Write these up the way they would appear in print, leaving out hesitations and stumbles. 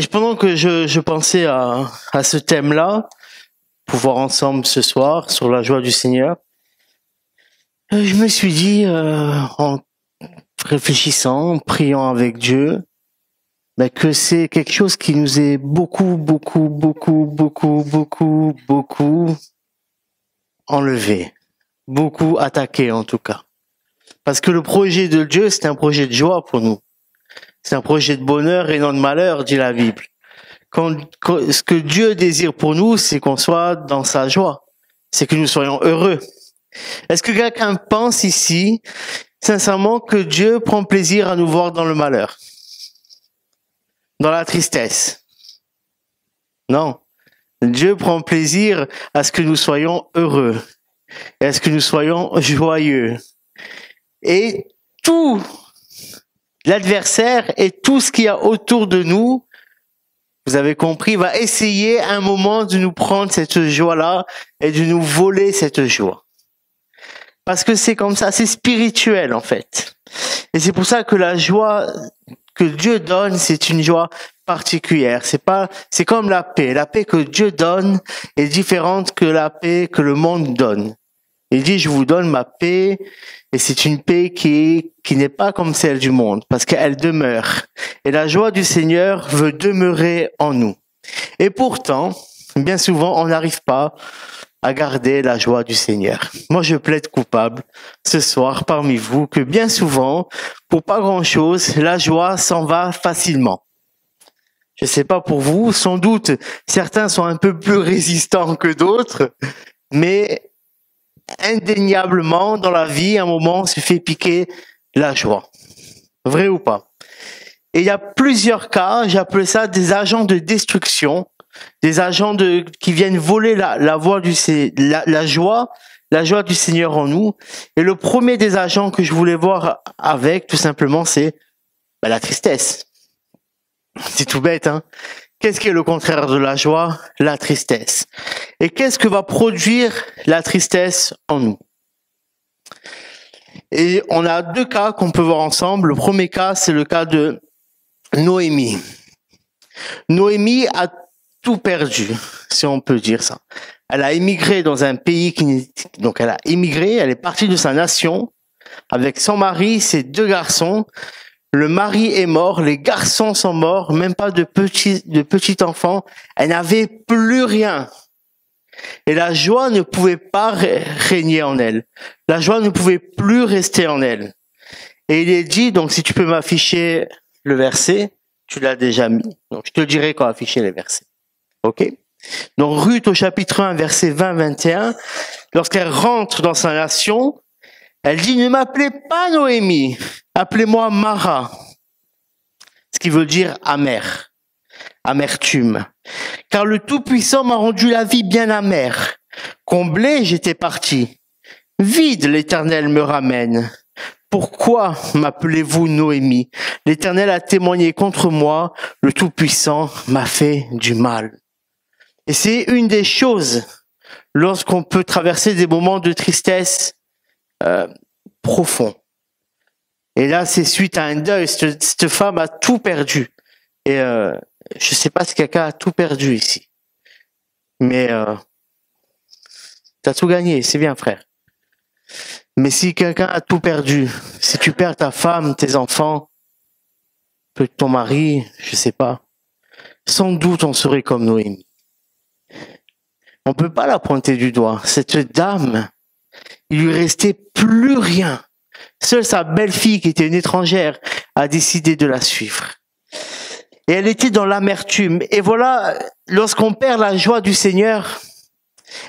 pendant que je pensais à ce thème-là, pouvoir ensemble ce soir sur la joie du Seigneur, je me suis dit, en réfléchissant, en priant avec Dieu, que c'est quelque chose qui nous est beaucoup enlevé, beaucoup attaqué en tout cas. Parce que le projet de Dieu, c'est un projet de joie pour nous. C'est un projet de bonheur et non de malheur, dit la Bible. Ce que Dieu désire pour nous, c'est qu'on soit dans sa joie. C'est que nous soyons heureux. Est-ce que quelqu'un pense ici, sincèrement, que Dieu prend plaisir à nous voir dans le malheur? Dans la tristesse? Non. Dieu prend plaisir à ce que nous soyons heureux. Et à ce que nous soyons joyeux. Et tout l'adversaire et tout ce qu'il y a autour de nous, vous avez compris, va essayer un moment de nous prendre cette joie-là et de nous voler cette joie. Parce que c'est comme ça, c'est spirituel en fait. Et c'est pour ça que la joie que Dieu donne, c'est une joie particulière. C'est comme la paix. La paix que Dieu donne est différente que la paix que le monde donne. Il dit, je vous donne ma paix, et c'est une paix qui n'est pas comme celle du monde, parce qu'elle demeure. Et la joie du Seigneur veut demeurer en nous. Et pourtant, bien souvent, on n'arrive pas à garder la joie du Seigneur. Moi, je plaide coupable ce soir parmi vous que bien souvent, pour pas grand-chose, la joie s'en va facilement. Je sais pas pour vous, sans doute, certains sont un peu plus résistants que d'autres, mais indéniablement, dans la vie, à un moment, on se fait piquer la joie. Vrai ou pas? Et il y a plusieurs cas, j'appelle ça des agents de destruction, des agents qui viennent voler la joie du Seigneur en nous. Et le premier des agents que je voulais voir avec, tout simplement, c'est la tristesse. C'est tout bête, hein? Qu'est-ce qui est le contraire de la joie? La tristesse. Et qu'est-ce que va produire la tristesse en nous? Et on a deux cas qu'on peut voir ensemble. Le premier cas, c'est le cas de Noémie. Noémie a tout perdu, si on peut dire ça. Elle a émigré dans un pays donc elle a émigré, elle est partie de sa nation avec son mari, ses deux garçons. Le mari est mort, les garçons sont morts, même pas de petits enfants. Elle n'avait plus rien. Et la joie ne pouvait pas régner en elle. La joie ne pouvait plus rester en elle. Et il est dit, donc si tu peux m'afficher le verset, tu l'as déjà mis. Donc je te le dirai quand afficher les versets. Ok? Donc Ruth au chapitre 1, verset 20-21, lorsqu'elle rentre dans sa nation, elle dit, ne m'appelez pas Noémie, appelez-moi Mara, ce qui veut dire amer, amertume. Car le Tout-Puissant m'a rendu la vie bien amère. Comblé, j'étais parti. Vide, l'Éternel me ramène. Pourquoi m'appelez-vous Noémie? L'Éternel a témoigné contre moi, le Tout-Puissant m'a fait du mal. Et c'est une des choses, lorsqu'on peut traverser des moments de tristesse profond. Et là, c'est suite à un deuil. Cette femme a tout perdu. Et je sais pas si quelqu'un a tout perdu ici. Mais t'as tout gagné, c'est bien, frère. Mais si quelqu'un a tout perdu, si tu perds ta femme, tes enfants, peut-être ton mari, je sais pas, sans doute on serait comme Noémie. On peut pas la pointer du doigt. Cette dame, il lui restait plus rien. Seule sa belle-fille, qui était une étrangère, a décidé de la suivre. Et elle était dans l'amertume. Et voilà, lorsqu'on perd la joie du Seigneur,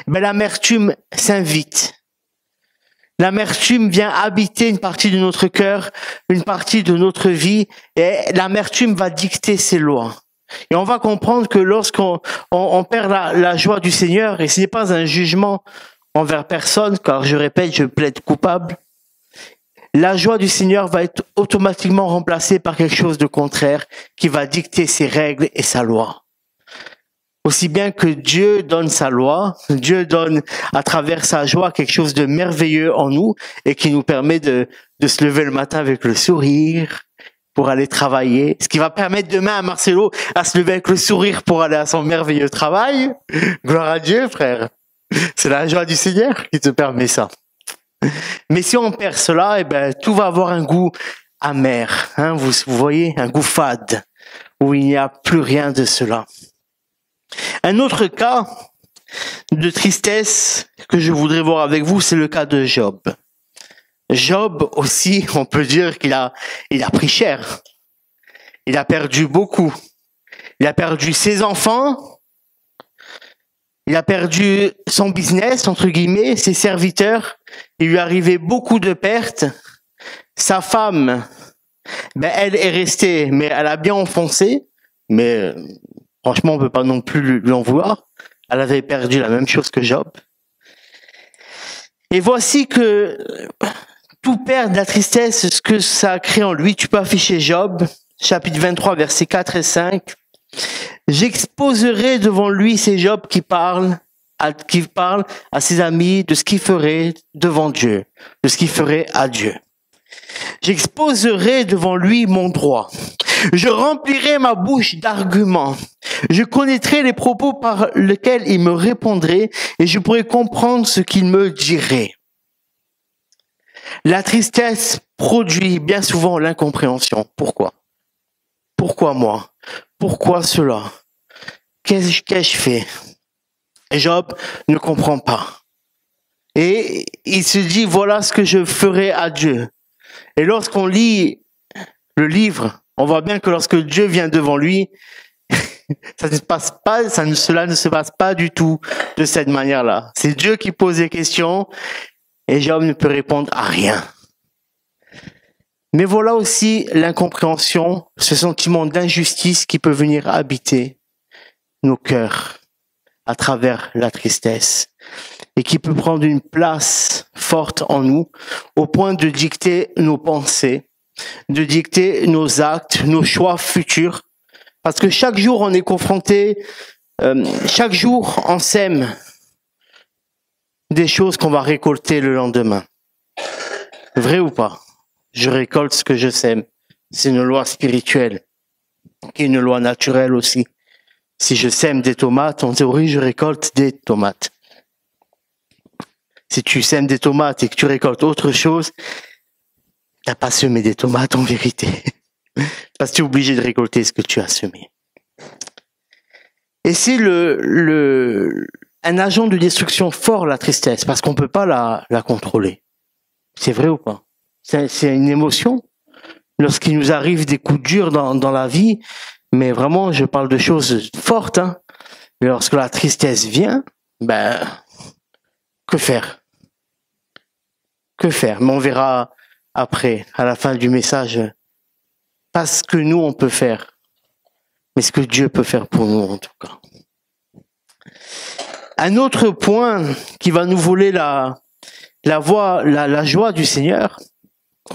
l'amertume s'invite. L'amertume vient habiter une partie de notre cœur, une partie de notre vie, et l'amertume va dicter ses lois. Et on va comprendre que lorsqu'on perd la joie du Seigneur, et ce n'est pas un jugement envers personne, car je répète, je plaide coupable, la joie du Seigneur va être automatiquement remplacée par quelque chose de contraire qui va dicter ses règles et sa loi. Aussi bien que Dieu donne sa loi, Dieu donne à travers sa joie quelque chose de merveilleux en nous et qui nous permet de se lever le matin avec le sourire pour aller travailler, ce qui va permettre demain à Marcelo à se lever avec le sourire pour aller à son merveilleux travail. Gloire à Dieu, frère. C'est la joie du Seigneur qui te permet ça. Mais si on perd cela, eh ben, tout va avoir un goût amer. Hein, vous voyez, un goût fade, où il n'y a plus rien de cela. Un autre cas de tristesse que je voudrais voir avec vous, c'est le cas de Job. Job aussi, on peut dire qu'il a pris cher. Il a perdu beaucoup. Il a perdu ses enfants. Il a perdu son business, entre guillemets, ses serviteurs. Il lui est arrivé beaucoup de pertes. Sa femme, ben, elle est restée, mais elle a bien enfoncé. Mais franchement, on peut pas non plus lui en vouloir. Elle avait perdu la même chose que Job. Et voici que tout perd de la tristesse, ce que ça a créé en lui. Tu peux afficher Job, chapitre 23, versets 4 et 5. J'exposerai devant lui, c'est Job qui parle à ses amis de ce qu'il ferait devant Dieu, de ce qu'il ferait à Dieu. J'exposerai devant lui mon droit. Je remplirai ma bouche d'arguments. Je connaîtrai les propos par lesquels il me répondrait et je pourrai comprendre ce qu'il me dirait. La tristesse produit bien souvent l'incompréhension. Pourquoi? Pourquoi moi? Pourquoi cela? Qu'ai-je fait? Job ne comprend pas. Et il se dit, voilà ce que je ferai à Dieu. Et lorsqu'on lit le livre, on voit bien que lorsque Dieu vient devant lui, cela ne se passe pas du tout de cette manière-là. C'est Dieu qui pose des questions et Job ne peut répondre à rien. Mais voilà aussi l'incompréhension, ce sentiment d'injustice qui peut venir habiter nos cœurs à travers la tristesse et qui peut prendre une place forte en nous au point de dicter nos pensées, de dicter nos actes, nos choix futurs. Parce que chaque jour on est confronté, chaque jour on sème des choses qu'on va récolter le lendemain. Vrai ou pas? Je récolte ce que je sème. C'est une loi spirituelle, qui est une loi naturelle aussi. Si je sème des tomates, en théorie, je récolte des tomates. Si tu sèmes des tomates et que tu récoltes autre chose, t'as pas semé des tomates en vérité. Parce que tu es obligé de récolter ce que tu as semé. Et c'est un agent de destruction fort, la tristesse, parce qu'on peut pas la contrôler. C'est vrai ou pas? C'est une émotion. Lorsqu'il nous arrive des coups durs dans la vie, mais vraiment, je parle de choses fortes, hein. Et lorsque la tristesse vient, ben, que faire? Que faire? Mais on verra après, à la fin du message, pas ce que nous on peut faire, mais ce que Dieu peut faire pour nous en tout cas. Un autre point qui va nous voler la joie du Seigneur,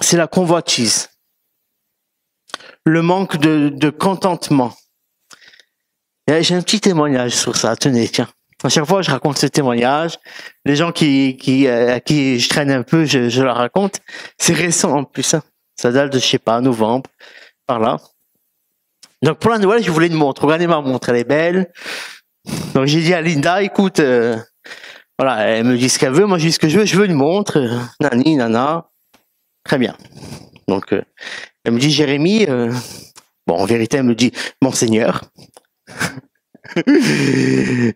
c'est la convoitise. Le manque de contentement. Et j'ai un petit témoignage sur ça, tenez, tiens. À chaque fois, je raconte ce témoignage. Les gens à qui je traîne un peu, je leur raconte. C'est récent en plus, hein. Ça date de, je sais pas, novembre, par là. Donc pour la Noël, je voulais une montre. Regardez ma montre, elle est belle. Donc j'ai dit à Linda, écoute, voilà, elle me dit ce qu'elle veut, moi je dis ce que je veux une montre, nani, nana. Très bien. Donc elle me dit, Jérémy, bon en vérité elle me dit, Monseigneur,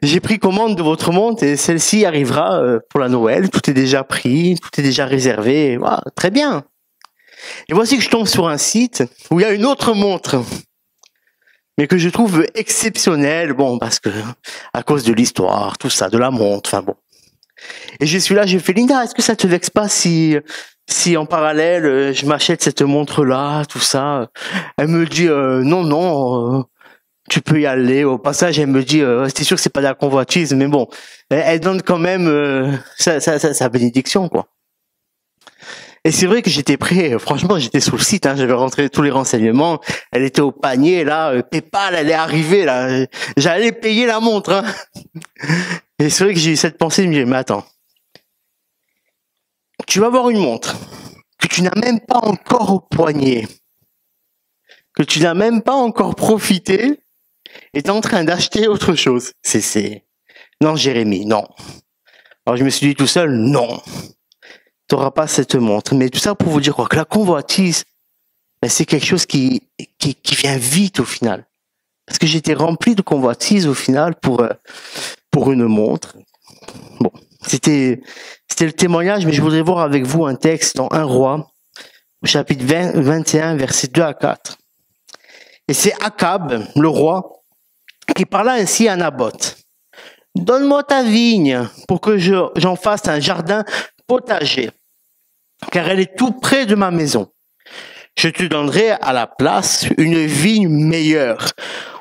j'ai pris commande de votre montre et celle-ci arrivera pour la Noël, tout est déjà pris, tout est déjà réservé, voilà, très bien. Et voici que je tombe sur un site où il y a une autre montre, mais que je trouve exceptionnelle, bon, parce que, à cause de l'histoire, tout ça, de la montre, enfin bon. Et je suis là, j'ai fait, Linda, est-ce que ça te vexe pas si en parallèle, je m'achète cette montre-là, tout ça? Elle me dit, non, tu peux y aller. Au passage, elle me dit, c'est sûr que c'est pas de la convoitise, mais bon, elle donne quand même sa bénédiction, quoi. Et c'est vrai que j'étais prêt, franchement, j'étais sur le site, hein, j'avais rentré tous les renseignements, elle était au panier, là, PayPal, elle est arrivée, là, j'allais payer la montre, hein. Et c'est vrai que j'ai eu cette pensée de me dire, mais attends, tu vas avoir une montre que tu n'as même pas encore au poignet. que tu n'as même pas encore profité et tu es en train d'acheter autre chose. Non, Jérémie, non. Alors je me suis dit tout seul, non. Tu n'auras pas cette montre. Mais tout ça pour vous dire quoi, que la convoitise, ben, c'est quelque chose qui vient vite au final. Parce que j'étais rempli de convoitise au final pour une montre. Bon, c'était le témoignage, mais je voudrais voir avec vous un texte dans 1 Roi, au chapitre 21, versets 2 à 4. Et c'est Akab, le roi, qui parla ainsi à Naboth. Donne-moi ta vigne pour que j'en fasse un jardin potager, car elle est tout près de ma maison. Je te donnerai à la place une vigne meilleure.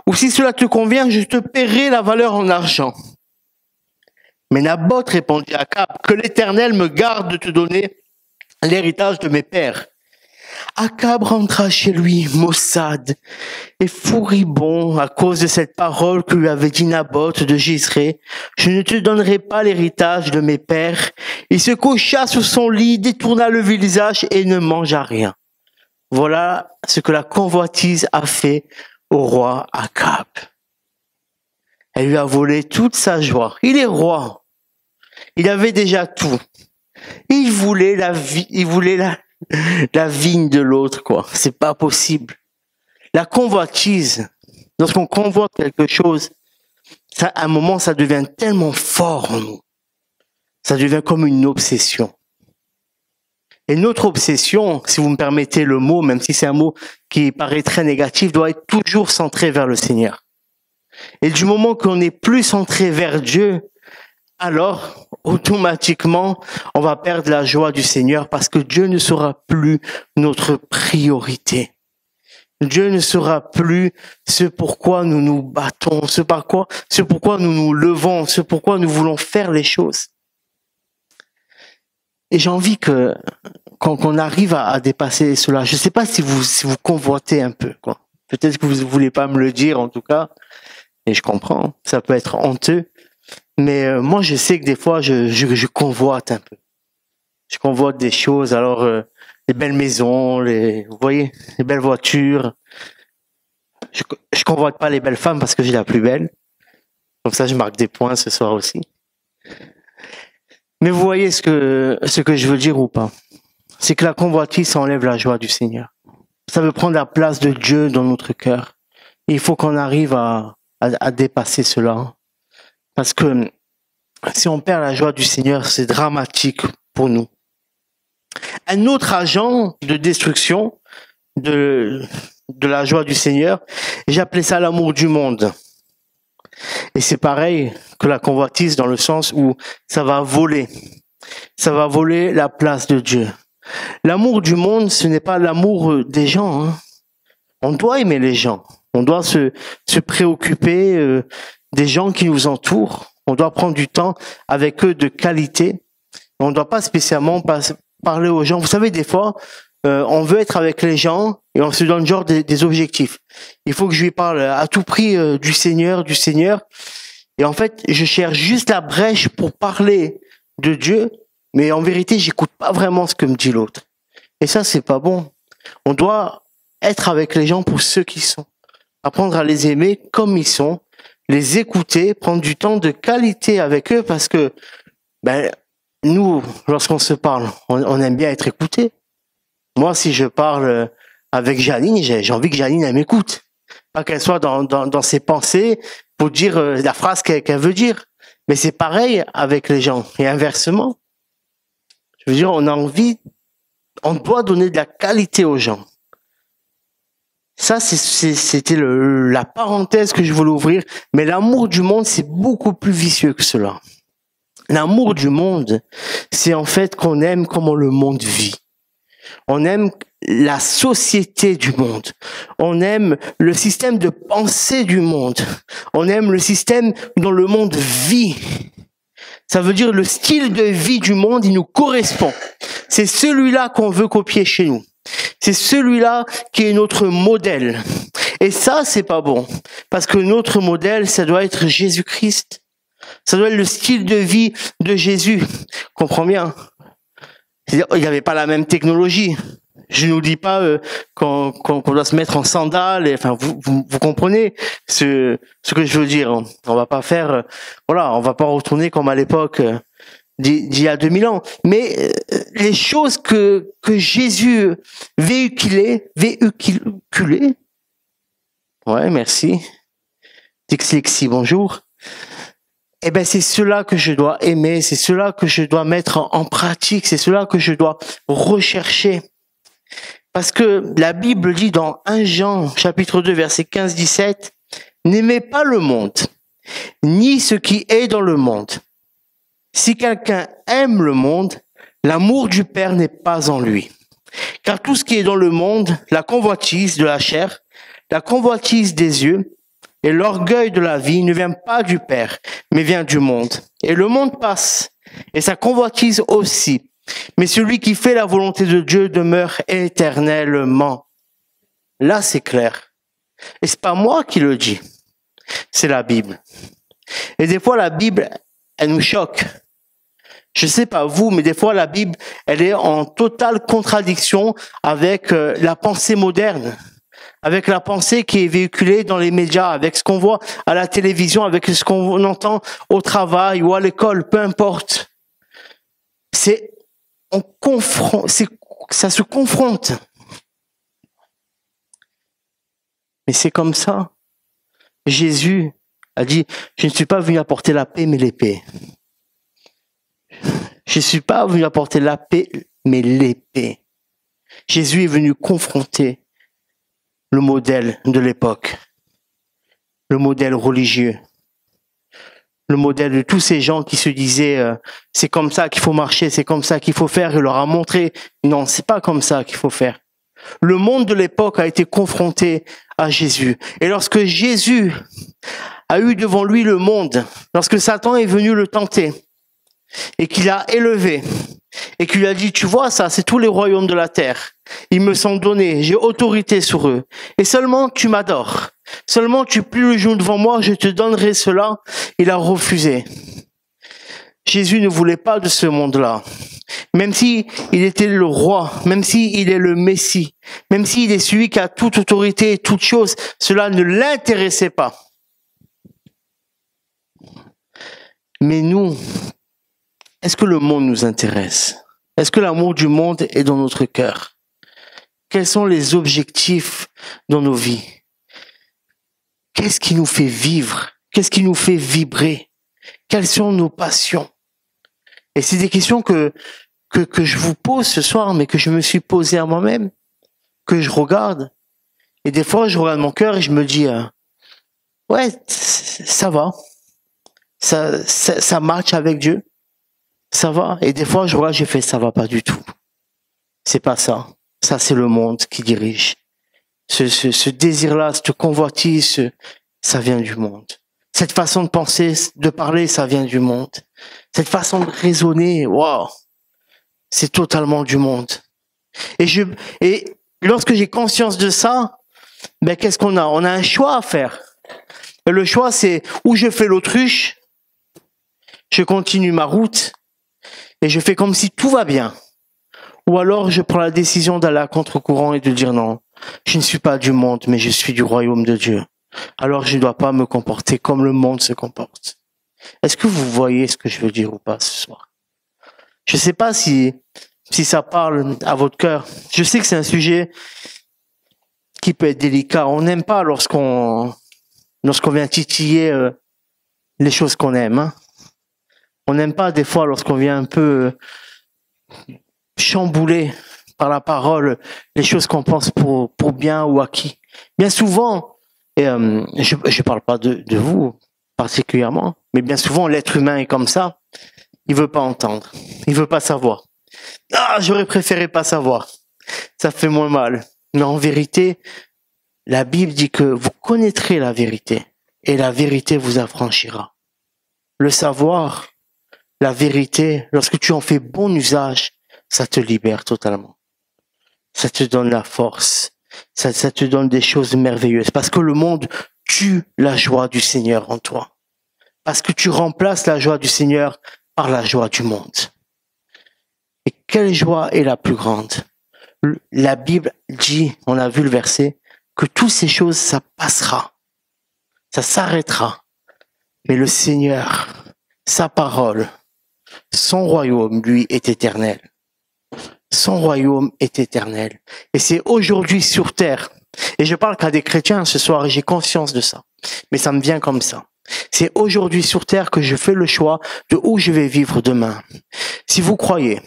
Ou si cela te convient, je te paierai la valeur en argent. Mais Naboth répondit à Akab, que l'Éternel me garde de te donner l'héritage de mes pères. Akab rentra chez lui, maussade et furibond à cause de cette parole que lui avait dit Naboth de Jezreel. Je ne te donnerai pas l'héritage de mes pères. Il se coucha sur son lit, détourna le visage et ne mangea rien. Voilà ce que la convoitise a fait au roi Akab. Elle lui a volé toute sa joie. Il est roi. Il avait déjà tout. Il voulait la vigne de l'autre, quoi. C'est pas possible. La convoitise, lorsqu'on convoite quelque chose, ça, à un moment, ça devient tellement fort en nous. Ça devient comme une obsession. Et notre obsession, si vous me permettez le mot, même si c'est un mot qui paraît très négatif, doit être toujours centré vers le Seigneur. Et du moment qu'on est plus centré vers Dieu, alors, automatiquement, on va perdre la joie du Seigneur parce que Dieu ne sera plus notre priorité. Dieu ne sera plus ce pourquoi nous nous battons, ce pourquoi nous nous levons, ce pourquoi nous voulons faire les choses. Et j'ai envie qu'on arrive à dépasser cela. Je ne sais pas si vous convoitez un peu, quoi. Peut-être que vous ne voulez pas me le dire, en tout cas. Et je comprends, ça peut être honteux. Mais moi, je sais que des fois, je convoite un peu. Je convoite des choses. Alors, les belles maisons, vous voyez, les belles voitures. Je convoite pas les belles femmes parce que j'ai la plus belle. Comme ça, je marque des points ce soir aussi. Mais vous voyez ce que je veux dire ou pas? C'est que la convoitise, ça enlève la joie du Seigneur. Ça veut prendre la place de Dieu dans notre cœur. Et il faut qu'on arrive à dépasser cela. Parce que si on perd la joie du Seigneur, c'est dramatique pour nous. Un autre agent de destruction de la joie du Seigneur, j'appelais ça l'amour du monde. Et c'est pareil que la convoitise dans le sens où ça va voler la place de Dieu. L'amour du monde, ce n'est pas l'amour des gens. Hein. On doit aimer les gens. On doit se préoccuper des gens qui nous entourent. On doit prendre du temps avec eux de qualité. On ne doit pas spécialement parler aux gens. Vous savez, des fois, on veut être avec les gens et on se donne genre des objectifs. Il faut que je lui parle à tout prix du Seigneur. Et en fait, je cherche juste la brèche pour parler de Dieu, mais en vérité, j'écoute pas vraiment ce que me dit l'autre. Et ça, c'est pas bon. On doit être avec les gens pour ceux qui sont. Apprendre à les aimer comme ils sont, les écouter, prendre du temps de qualité avec eux parce que, nous, lorsqu'on se parle, on aime bien être écouté. Moi, si je parle avec Janine, j'ai envie que Janine, elle m'écoute. Pas qu'elle soit dans ses pensées pour dire la phrase qu'elle veut dire. Mais c'est pareil avec les gens. Et inversement. Je veux dire, on doit donner de la qualité aux gens. Ça, c'était la parenthèse que je voulais ouvrir. Mais l'amour du monde, c'est beaucoup plus vicieux que cela. L'amour du monde, c'est en fait qu'on aime comment le monde vit. On aime la société du monde. On aime le système de pensée du monde. On aime le système dont le monde vit. Ça veut dire le style de vie du monde, il nous correspond. C'est celui-là qu'on veut copier chez nous. C'est celui-là qui est notre modèle. Et ça, c'est pas bon. Parce que notre modèle, ça doit être Jésus-Christ. Ça doit être le style de vie de Jésus. Comprends bien. C'est-à-dire, il n'y avait pas la même technologie. Je ne nous dis pas qu'on doit se mettre en sandales. Enfin, vous comprenez ce que je veux dire. On va pas faire, on va pas retourner comme à l'époque d'il y a 2000 ans. Mais les choses que Jésus véhiculait. Ouais, merci. Dyslexie, bonjour. Eh ben, c'est cela que je dois aimer, c'est cela que je dois mettre en pratique, c'est cela que je dois rechercher. Parce que la Bible dit dans 1 Jean, chapitre 2, verset 15-17, « N'aimez pas le monde, ni ce qui est dans le monde. Si quelqu'un aime le monde, l'amour du Père n'est pas en lui. Car tout ce qui est dans le monde, la convoitise de la chair, la convoitise des yeux et l'orgueil de la vie ne vient pas du Père, mais vient du monde. Et le monde passe, et sa convoitise aussi. Mais celui qui fait la volonté de Dieu demeure éternellement. » Là, c'est clair. Et c'est pas moi qui le dis. C'est la Bible. Et des fois, la Bible, elle nous choque. Je sais pas vous, mais des fois, la Bible, elle est en totale contradiction avec la pensée moderne, avec la pensée qui est véhiculée dans les médias, avec ce qu'on voit à la télévision, avec ce qu'on entend au travail ou à l'école, peu importe. Ça se confronte. Mais c'est comme ça. Jésus a dit, je ne suis pas venu apporter la paix, mais l'épée. Je ne suis pas venu apporter la paix, mais l'épée. Jésus est venu confronter le modèle de l'époque, le modèle religieux, le modèle de tous ces gens qui se disaient c'est comme ça qu'il faut marcher, c'est comme ça qu'il faut faire. Il leur a montré non, c'est pas comme ça qu'il faut faire. Le monde de l'époque a été confronté à Jésus. Et lorsque Jésus a eu devant lui le monde, lorsque Satan est venu le tenter et qu'il a élevé et qu'il lui a dit, tu vois ça, c'est tous les royaumes de la terre. Ils me sont donnés, j'ai autorité sur eux. Et seulement tu m'adores. Seulement tu plies le genou devant moi, je te donnerai cela. Il a refusé. Jésus ne voulait pas de ce monde-là. Même si il était le roi, même si il est le Messie, même s'il est celui qui a toute autorité et toute chose, cela ne l'intéressait pas. Mais nous, est-ce que le monde nous intéresse? Est-ce que l'amour du monde est dans notre cœur? Quels sont les objectifs dans nos vies? Qu'est-ce qui nous fait vivre? Qu'est-ce qui nous fait vibrer? Quelles sont nos passions? Et c'est des questions que je vous pose ce soir, mais que je me suis posé à moi-même, que je regarde. Et des fois, je regarde mon cœur et je me dis, ouais, ça va. Ça match avec Dieu. Ça va. Et des fois, je regarde, j'ai fait, ça va pas du tout. C'est pas ça. Ça, c'est le monde qui dirige. Ce désir-là, cette convoitise, ça vient du monde. Cette façon de penser, de parler, ça vient du monde. Cette façon de raisonner, waouh, c'est totalement du monde. Et lorsque j'ai conscience de ça, ben qu'est-ce qu'on a? On a un choix à faire. Et le choix, c'est où je fais l'autruche, je continue ma route et je fais comme si tout va bien. Ou alors je prends la décision d'aller à contre-courant et de dire non, je ne suis pas du monde, mais je suis du royaume de Dieu. Alors je ne dois pas me comporter comme le monde se comporte. Est-ce que vous voyez ce que je veux dire ou pas ce soir? Je ne sais pas si ça parle à votre cœur. Je sais que c'est un sujet qui peut être délicat. On n'aime pas lorsqu'on vient titiller les choses qu'on aime. Hein. On n'aime pas des fois lorsqu'on vient un peu chambouler par la parole les choses qu'on pense pour bien ou acquis. Bien souvent, et je parle pas de vous particulièrement, mais bien souvent l'être humain est comme ça. Il veut pas entendre, il veut pas savoir. Ah, j'aurais préféré pas savoir. Ça fait moins mal. Mais en vérité, la Bible dit que vous connaîtrez la vérité et la vérité vous affranchira. Le savoir, la vérité, lorsque tu en fais bon usage, ça te libère totalement. Ça te donne la force. Ça te donne des choses merveilleuses. Parce que le monde tue la joie du Seigneur en toi. Parce que tu remplaces la joie du Seigneur par la joie du monde. Et quelle joie est la plus grande? La Bible dit, on a vu le verset, que toutes ces choses, ça passera. Ça s'arrêtera. Mais le Seigneur, sa parole, son royaume, lui, est éternel. Son royaume est éternel. Et c'est aujourd'hui sur terre. Et je parle qu'à des chrétiens ce soir, et j'ai conscience de ça. Mais ça me vient comme ça. C'est aujourd'hui sur terre que je fais le choix de où je vais vivre demain. Si vous croyez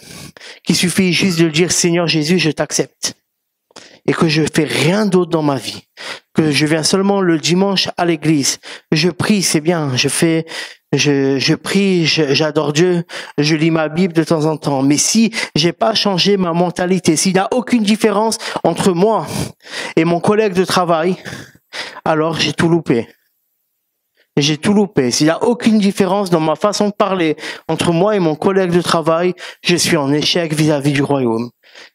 qu'il suffit juste de dire Seigneur Jésus, je t'accepte, et que je fais rien d'autre dans ma vie, que je viens seulement le dimanche à l'église, je prie, c'est bien, je prie, j'adore Dieu, je lis ma Bible de temps en temps, mais si j'ai pas changé ma mentalité, s'il n'y a aucune différence entre moi et mon collègue de travail, alors j'ai tout loupé. J'ai tout loupé. S'il n'y a aucune différence dans ma façon de parler entre moi et mon collègue de travail, je suis en échec vis-à-vis du royaume.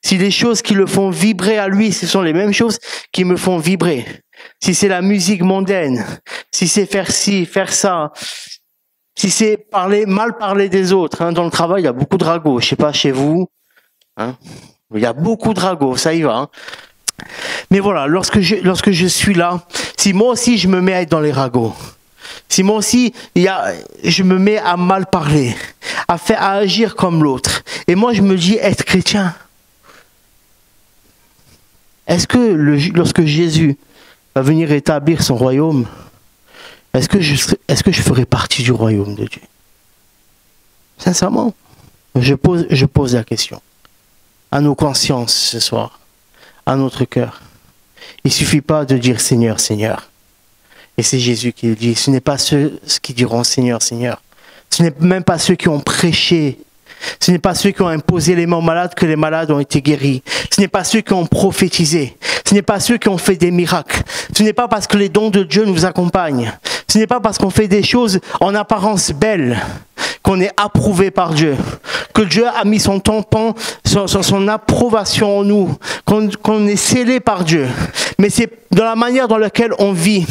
Si les choses qui le font vibrer à lui, ce sont les mêmes choses qui me font vibrer. Si c'est la musique mondaine, si c'est faire ci, faire ça, si c'est mal parler des autres, dans le travail, il y a beaucoup de ragots. Je sais pas chez vous, il y a beaucoup de ragots, ça y va. Mais voilà, lorsque je suis là, si moi aussi je me mets à être dans les ragots, si moi aussi, je me mets à mal parler, à agir comme l'autre, et moi je me dis être chrétien, est-ce que lorsque Jésus va venir établir son royaume, est-ce que je ferai partie du royaume de Dieu? Sincèrement, je pose la question à nos consciences ce soir, à notre cœur. Il suffit pas de dire Seigneur, Seigneur. Et c'est Jésus qui le dit. Ce n'est pas ceux qui diront Seigneur, Seigneur. Ce n'est même pas ceux qui ont prêché. Ce n'est pas ceux qui ont imposé les mains aux malades que les malades ont été guéris. Ce n'est pas ceux qui ont prophétisé. Ce n'est pas ceux qui ont fait des miracles. Ce n'est pas parce que les dons de Dieu nous accompagnent. Ce n'est pas parce qu'on fait des choses en apparence belles qu'on est approuvé par Dieu, que Dieu a mis son tampon, son approbation en nous, qu'on est scellé par Dieu. Mais c'est dans la manière dans laquelle on vit.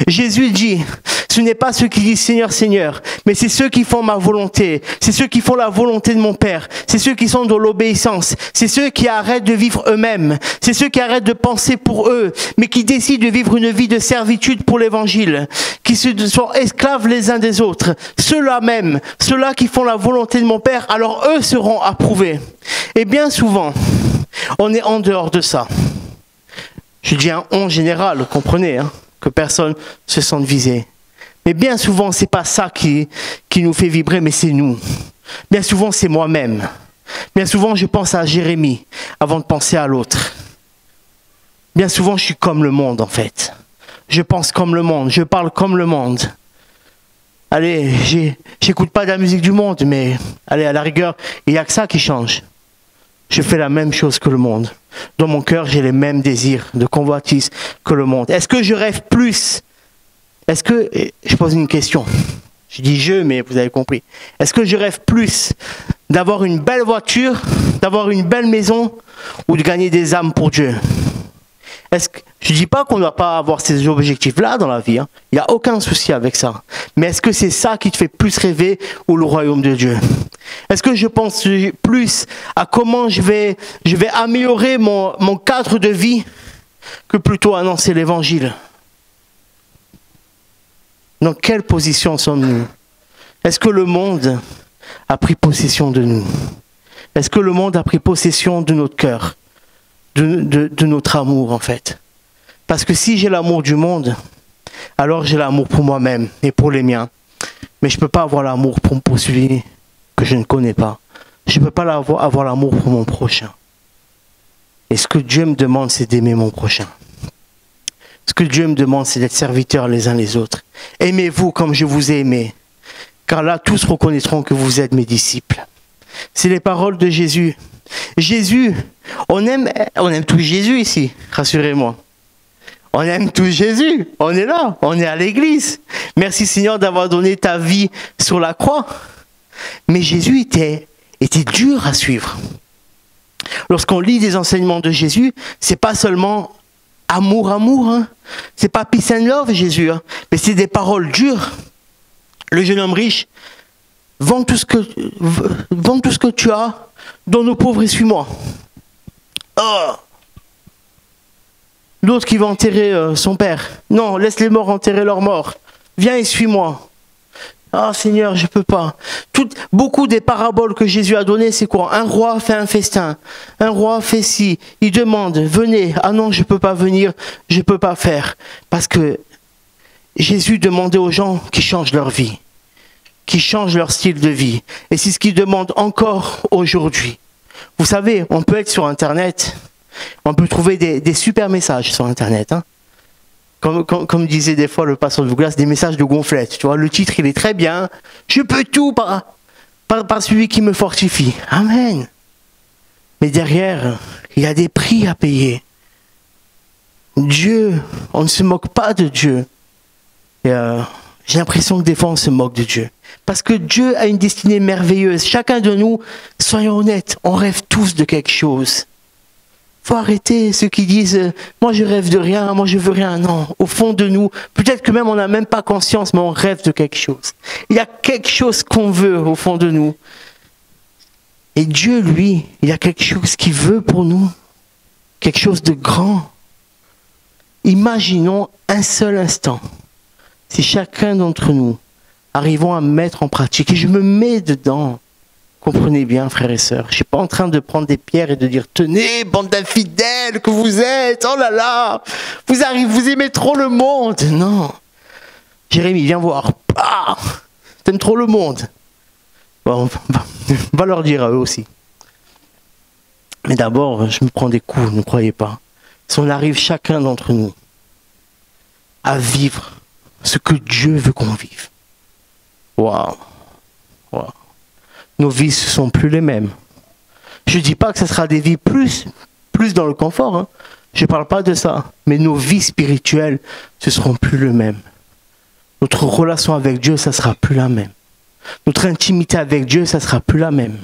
Jésus dit, ce n'est pas ceux qui disent Seigneur, Seigneur, mais c'est ceux qui font ma volonté. C'est ceux qui font la volonté de mon Père. C'est ceux qui sont dans l'obéissance. C'est ceux qui arrêtent de vivre eux-mêmes. C'est ceux qui arrêtent de penser pour eux, mais qui décident de vivre une vie de servitude pour l'évangile, qui sont esclaves les uns des autres. Ceux-là même, ceux-là qui font la volonté de mon Père, alors eux seront approuvés. Et bien souvent, on est en dehors de ça. Je dis un on général, comprenez, que personne se sente visé. Mais bien souvent, c'est pas ça qui nous fait vibrer, mais c'est nous. Bien souvent, c'est moi-même. Bien souvent, je pense à Jérémie avant de penser à l'autre. Bien souvent, je suis comme le monde, en fait. Je pense comme le monde, je parle comme le monde. Allez, j'écoute pas de la musique du monde, mais allez, à la rigueur, il n'y a que ça qui change. Je fais la même chose que le monde. Dans mon cœur, j'ai les mêmes désirs de convoitise que le monde. Est-ce que je rêve plus? Est-ce que, je pose une question. Je dis je, mais vous avez compris. Est-ce que je rêve plus d'avoir une belle voiture, d'avoir une belle maison ou de gagner des âmes pour Dieu? Je ne dis pas qu'on ne doit pas avoir ces objectifs-là dans la vie. Il n'y a aucun souci avec ça. Mais est-ce que c'est ça qui te fait plus rêver ou le royaume de Dieu? Est-ce que je pense plus à comment je vais améliorer mon cadre de vie que plutôt annoncer l'évangile? Dans quelle position sommes-nous? Est-ce que le monde a pris possession de nous? Est-ce que le monde a pris possession de notre cœur, de notre amour en fait? Parce que si j'ai l'amour du monde, alors j'ai l'amour pour moi-même et pour les miens. Mais je ne peux pas avoir l'amour pour celui que je ne connais pas. Je ne peux pas avoir l'amour pour mon prochain. Et ce que Dieu me demande, c'est d'aimer mon prochain. Ce que Dieu me demande, c'est d'être serviteurs les uns les autres. Aimez-vous comme je vous ai aimé, car là, tous reconnaîtront que vous êtes mes disciples. C'est les paroles de Jésus. Jésus, on aime tous Jésus ici, rassurez-moi. On aime tous Jésus, on est là, on est à l'église. Merci Seigneur d'avoir donné ta vie sur la croix. Mais Jésus était dur à suivre. Lorsqu'on lit des enseignements de Jésus, c'est pas seulement amour, c'est pas peace and love Jésus, mais c'est des paroles dures. Le jeune homme riche, vends tout ce que tu as, donne aux pauvres et suis-moi. Oh. L'autre qui va enterrer son père. Non, laisse les morts enterrer leurs morts. Viens et suis-moi. Ah Seigneur, je peux pas. Beaucoup des paraboles que Jésus a données, c'est quoi? Un roi fait un festin. Un roi fait ci. Il demande, venez. Ah non, je peux pas venir. Je peux pas faire. Parce que Jésus demandait aux gens qui changent leur vie. Qui changent leur style de vie. Et c'est ce qu'il demande encore aujourd'hui. Vous savez, on peut être sur Internet. On peut trouver des super messages sur Internet. Hein. Comme disait des fois le pasteur de Douglas, des messages de gonflette. Tu vois, le titre, il est très bien. Je peux tout par celui qui me fortifie. Amen. Mais derrière, il y a des prix à payer. Dieu, on ne se moque pas de Dieu. Et j'ai l'impression que des fois, on se moque de Dieu. Parce que Dieu a une destinée merveilleuse. Chacun de nous, soyons honnêtes, on rêve tous de quelque chose. Faut arrêter ceux qui disent moi je rêve de rien, moi je veux rien. Non, au fond de nous, peut-être que même on n'a même pas conscience, mais on rêve de quelque chose. Il y a quelque chose qu'on veut au fond de nous. Et Dieu, lui, il y a quelque chose qu'il veut pour nous, quelque chose de grand. Imaginons un seul instant, si chacun d'entre nous arrivons à mettre en pratique, et je me mets dedans. Comprenez bien, frères et sœurs, je ne suis pas en train de prendre des pierres et de dire « Tenez, bande d'infidèles que vous êtes, oh là là, vous aimez trop le monde !» Non. Jérémie, viens voir. Ah, t'aimes trop le monde. Bon, on va leur dire à eux aussi. Mais d'abord, je me prends des coups, ne croyez pas. Si on arrive chacun d'entre nous à vivre ce que Dieu veut qu'on vive. Waouh. Waouh. Nos vies ne sont plus les mêmes. Je ne dis pas que ce sera des vies plus dans le confort. Hein. Je ne parle pas de ça. Mais nos vies spirituelles, ce ne seront plus les mêmes. Notre relation avec Dieu, ça ne sera plus la même. Notre intimité avec Dieu, ça ne sera plus la même.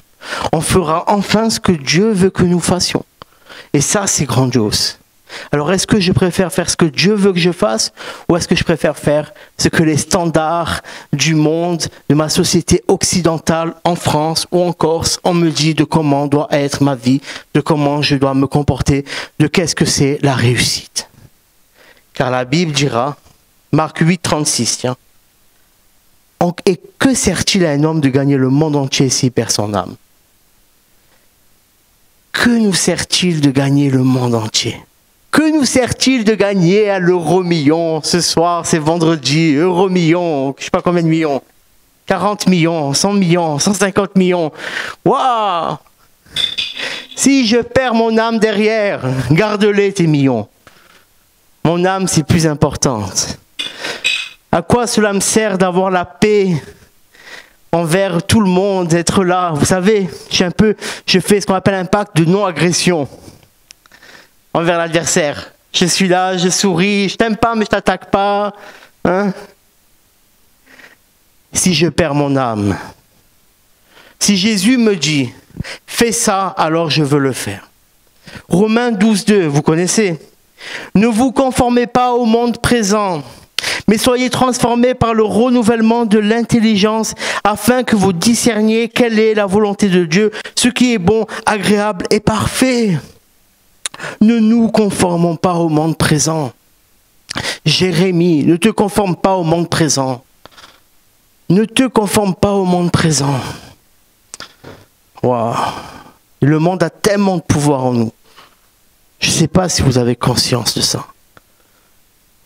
On fera enfin ce que Dieu veut que nous fassions. Et ça, c'est grandiose. Alors, est-ce que je préfère faire ce que Dieu veut que je fasse, ou est-ce que je préfère faire ce que les standards du monde, de ma société occidentale, en France ou en Corse, on me dit de comment doit être ma vie, de comment je dois me comporter, de qu'est-ce que c'est la réussite. Car la Bible dira, Marc 8, 36, tiens, « Et que sert-il à un homme de gagner le monde entier s'il perd son âme ?» Que nous sert-il de gagner le monde entier ? Que nous sert-il de gagner à l'euro-million? Ce soir, c'est vendredi, euro-million, je ne sais pas combien de millions. 40 millions, 100 millions, 150 millions. Waouh! Si je perds mon âme derrière, garde-les tes millions. Mon âme, c'est plus importante. À quoi cela me sert d'avoir la paix envers tout le monde, d'être là? Vous savez, je fais ce qu'on appelle un pacte de non-agression envers l'adversaire. Je suis là, je souris, je t'aime pas mais je t'attaque pas. Hein? Si je perds mon âme, si Jésus me dit, fais ça, alors je veux le faire. Romains 12, 2, vous connaissez. Ne vous conformez pas au monde présent, mais soyez transformés par le renouvellement de l'intelligence, afin que vous discerniez quelle est la volonté de Dieu, ce qui est bon, agréable et parfait. Ne nous conformons pas au monde présent. Jérémie, ne te conforme pas au monde présent. Ne te conforme pas au monde présent. Waouh. Le monde a tellement de pouvoir en nous. Je ne sais pas si vous avez conscience de ça.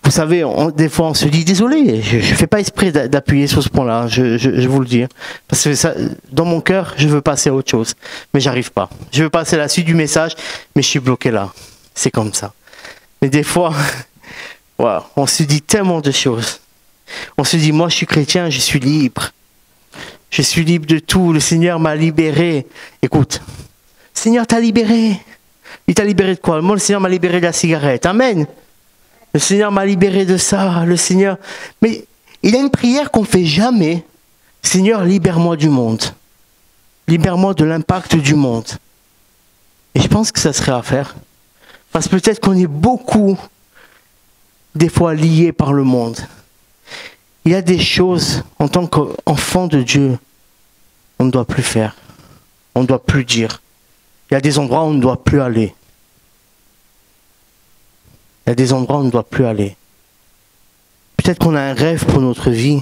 Vous savez, des fois on se dit, désolé, je ne fais pas exprès d'appuyer sur ce point-là, je vous le dis. Parce que ça, dans mon cœur, je veux passer à autre chose, mais j'arrive pas. Je veux passer à la suite du message, mais je suis bloqué là. C'est comme ça. Mais des fois, wow, on se dit tellement de choses. On se dit, moi je suis chrétien, je suis libre. Je suis libre de tout, le Seigneur m'a libéré. Écoute, le Seigneur t'a libéré. Il t'a libéré de quoi? Moi, le Seigneur m'a libéré de la cigarette. Amen. Le Seigneur m'a libéré de ça, le Seigneur... Mais il y a une prière qu'on ne fait jamais. Seigneur, libère-moi du monde. Libère-moi de l'impact du monde. Et je pense que ça serait à faire. Parce que peut-être qu'on est beaucoup, des fois, liés par le monde. Il y a des choses, en tant qu'enfant de Dieu, on ne doit plus faire. On ne doit plus dire. Il y a des endroits où on ne doit plus aller. Il y a des endroits où on ne doit plus aller. Peut-être qu'on a un rêve pour notre vie.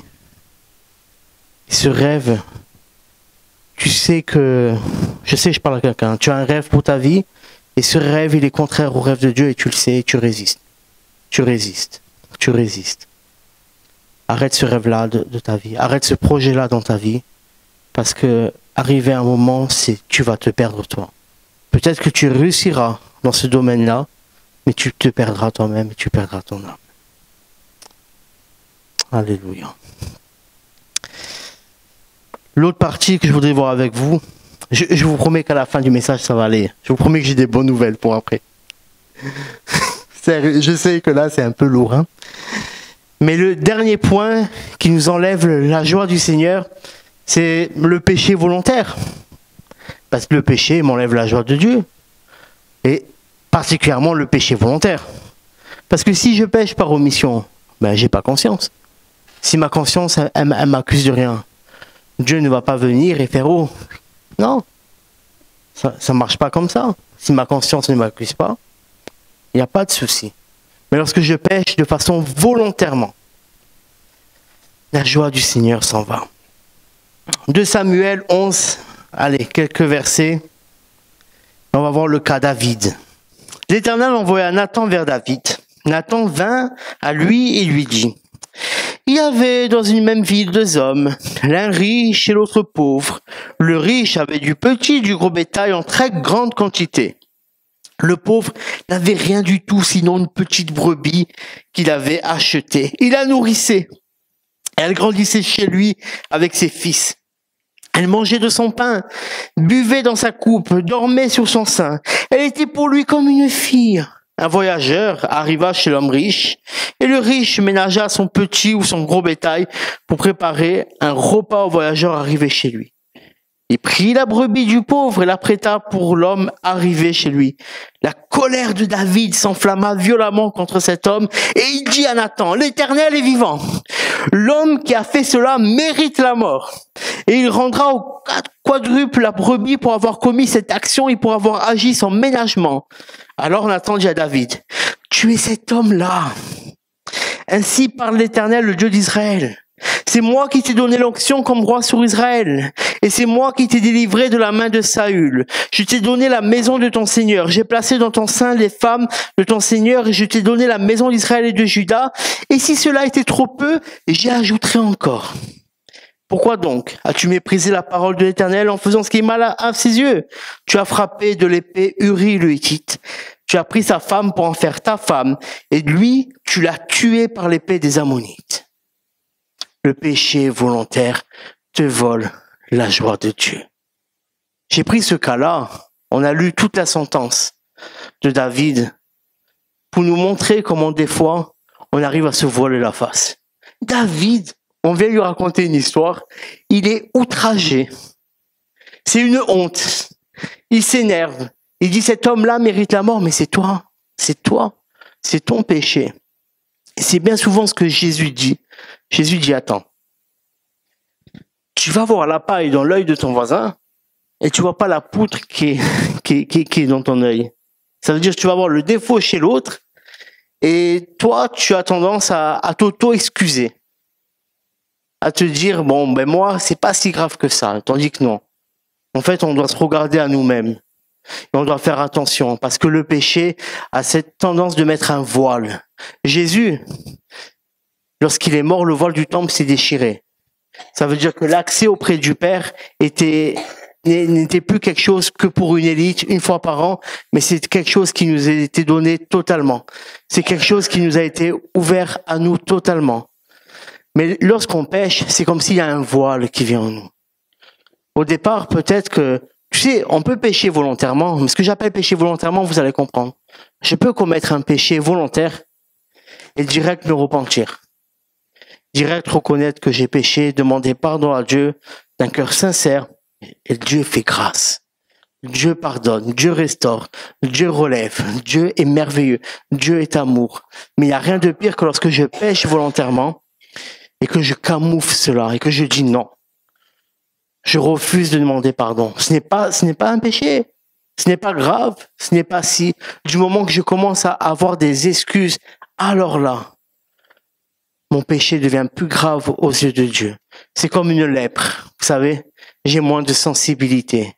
Et ce rêve, je sais, je parle à quelqu'un. Tu as un rêve pour ta vie, et ce rêve, il est contraire au rêve de Dieu, et tu le sais, et tu résistes. Tu résistes. Tu résistes. Arrête ce rêve-là de ta vie. Arrête ce projet-là dans ta vie. Parce que, arrivé à un moment, tu vas te perdre toi. Peut-être que tu réussiras dans ce domaine-là, mais tu te perdras toi-même et tu perdras ton âme. Alléluia. L'autre partie que je voudrais voir avec vous, je vous promets qu'à la fin du message, ça va aller. Je vous promets que j'ai des bonnes nouvelles pour après. Je sais que là, c'est un peu lourd. Hein. Mais le dernier point qui nous enlève la joie du Seigneur, c'est le péché volontaire. Parce que le péché m'enlève la joie de Dieu. Et particulièrement le péché volontaire. Parce que si je pêche par omission, ben j'ai pas conscience. Si ma conscience, elle m'accuse de rien, Dieu ne va pas venir et faire « Oh, non, ça ne marche pas comme ça. » Si ma conscience ne m'accuse pas, il n'y a pas de souci. Mais lorsque je pêche de façon volontairement, la joie du Seigneur s'en va. 2 Samuel 11, allez, quelques versets. On va voir le cas David. L'Éternel envoya Nathan vers David. Nathan vint à lui et lui dit, il y avait dans une même ville 2 hommes, l'un riche et l'autre pauvre. Le riche avait du petit et du gros bétail en très grande quantité. Le pauvre n'avait rien du tout, sinon une petite brebis qu'il avait achetée. Il la nourrissait. Elle grandissait chez lui avec ses fils. Elle mangeait de son pain, buvait dans sa coupe, dormait sur son sein. Elle était pour lui comme une fille. Un voyageur arriva chez l'homme riche, et le riche ménagea son petit ou son gros bétail pour préparer un repas au voyageur arrivé chez lui. Il prit la brebis du pauvre et la prêta pour l'homme arrivé chez lui. La colère de David s'enflamma violemment contre cet homme et il dit à Nathan, l'Éternel est vivant. L'homme qui a fait cela mérite la mort. Et il rendra au quadruple la brebis pour avoir commis cette action et pour avoir agi sans ménagement. Alors Nathan dit à David, tu es cet homme-là. Ainsi parle l'Éternel, le Dieu d'Israël. C'est moi qui t'ai donné l'onction comme roi sur Israël. Et c'est moi qui t'ai délivré de la main de Saül. Je t'ai donné la maison de ton Seigneur. J'ai placé dans ton sein les femmes de ton Seigneur et je t'ai donné la maison d'Israël et de Juda. Et si cela était trop peu, j'y ajouterai encore. Pourquoi donc as-tu méprisé la parole de l'Éternel en faisant ce qui est mal à ses yeux? Tu as frappé de l'épée Uri le Hittite. Tu as pris sa femme pour en faire ta femme. Et lui, tu l'as tué par l'épée des Ammonites. Le péché volontaire te vole la joie de Dieu. J'ai pris ce cas-là, on a lu toute la sentence de David pour nous montrer comment des fois on arrive à se voiler la face. David, on vient lui raconter une histoire, il est outragé. C'est une honte. Il s'énerve. Il dit cet homme-là mérite la mort, mais c'est toi, c'est ton péché. Et c'est bien souvent ce que Jésus dit. Jésus dit, attends, tu vas voir la paille dans l'œil de ton voisin et tu vois pas la poutre qui est dans ton œil. Ça veut dire que tu vas voir le défaut chez l'autre et toi, tu as tendance à t'auto-excuser. À te dire, bon, ben moi, c'est pas si grave que ça. Tandis que non. En fait, on doit se regarder à nous-mêmes. Et on doit faire attention parce que le péché a cette tendance de mettre un voile. Jésus, lorsqu'il est mort, le voile du temple s'est déchiré. Ça veut dire que l'accès auprès du Père n'était plus quelque chose que pour une élite, une fois par an, mais c'est quelque chose qui nous a été donné totalement. C'est quelque chose qui nous a été ouvert à nous totalement. Mais lorsqu'on pêche, c'est comme s'il y a un voile qui vient en nous. Au départ, peut-être que, tu sais, on peut pécher volontairement, mais ce que j'appelle pécher volontairement, vous allez comprendre. Je peux commettre un péché volontaire et direct me repentir. Direct reconnaître que j'ai péché, demander pardon à Dieu d'un cœur sincère, et Dieu fait grâce. Dieu pardonne, Dieu restaure, Dieu relève, Dieu est merveilleux, Dieu est amour. Mais il n'y a rien de pire que lorsque je pêche volontairement et que je camoufle cela et que je dis non. Je refuse de demander pardon. Ce n'est pas un péché. Ce n'est pas grave, ce n'est pas si. Du moment que je commence à avoir des excuses, alors là, mon péché devient plus grave aux yeux de Dieu. C'est comme une lèpre, vous savez, j'ai moins de sensibilité.